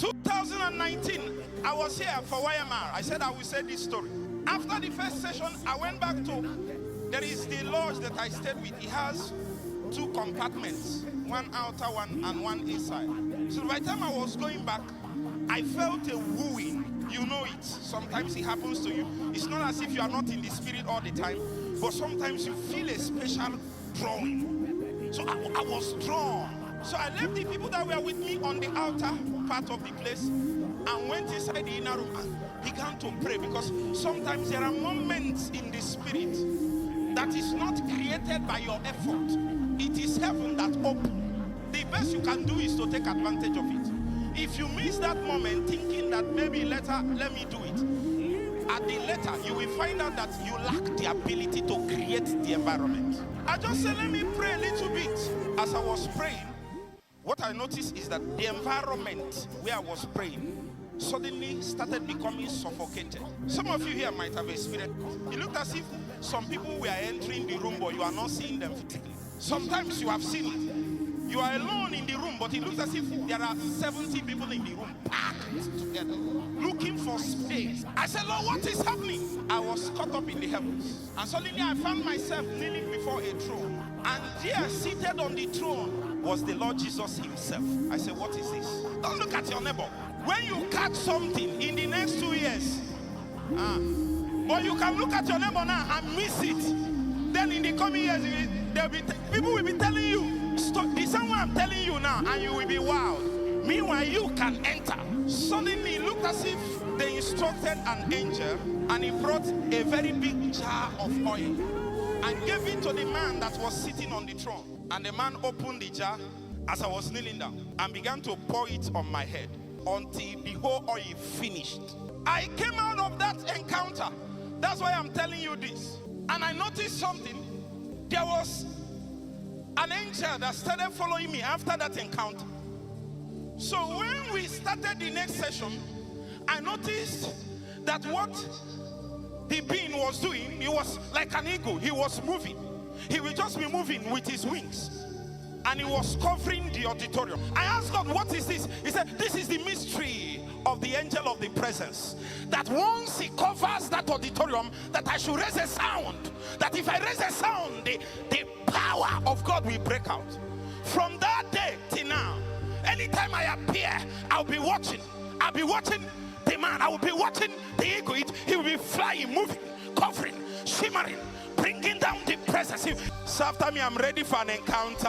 2019, I was here for YMR. I said I will say this story. After the first session, I went back to, there is the lodge that I stayed with. It has 2 compartments, one outer one and one inside. So by the time I was going back, I felt a wooing. You know it. Sometimes it happens to you. It's not as if you are not in the spirit all the time, but sometimes you feel a special drawing. So I was drawn. So I left the people that were with me on the outer part of the place and went inside the inner room and began to pray, because sometimes there are moments in the spirit that is not created by your effort. It is heaven that opens. The best you can do is to take advantage of it. If you miss that moment thinking that maybe later, let me do it, at the later, you will find out that you lack the ability to create the environment. I just said, let me pray a little bit. As I was praying, what I noticed is that the environment where I was praying suddenly started becoming suffocated. Some of you here might have experienced it. It looked as if some people were entering the room, but you are not seeing them physically. Sometimes you have seen it. You are alone in the room, but it looks as if there are 70 people in the room packed together, looking for space. I said, Lord, what is happening? I was caught up in the heavens. And suddenly I found myself kneeling before a throne. And there, seated on the throne, was the Lord Jesus himself. I said, what is this? Don't look at your neighbor. When you catch something in the next 2 years, but you can look at your neighbor now and miss it. Then in the coming years, people will be telling you, the same way I'm telling you now, and you will be wowed. Meanwhile, you can enter. Suddenly, it looked as if they instructed an angel, and he brought a very big jar of oil and gave it to the man that was sitting on the throne. And the man opened the jar as I was kneeling down and began to pour it on my head until the whole oil finished. I came out of that encounter. That's why I'm telling you this. And I noticed something. There was an angel that started following me after that encounter. So when we started the next session, I noticed that what the being was doing, he was like an eagle. He was moving. He will just be moving with his wings. And he was covering the auditorium. I asked God, what is this? He said, this is the mystery of the angel of the presence. That once he covers that auditorium, that I should raise a sound. That if I raise a sound, the power of God will break out. From that day till now, anytime I appear, I'll be watching. I'll be watching the man. I will be watching the eagle. He will be flying, moving, covering, shimmering, bringing down the presence. So after me, I'm ready for an encounter.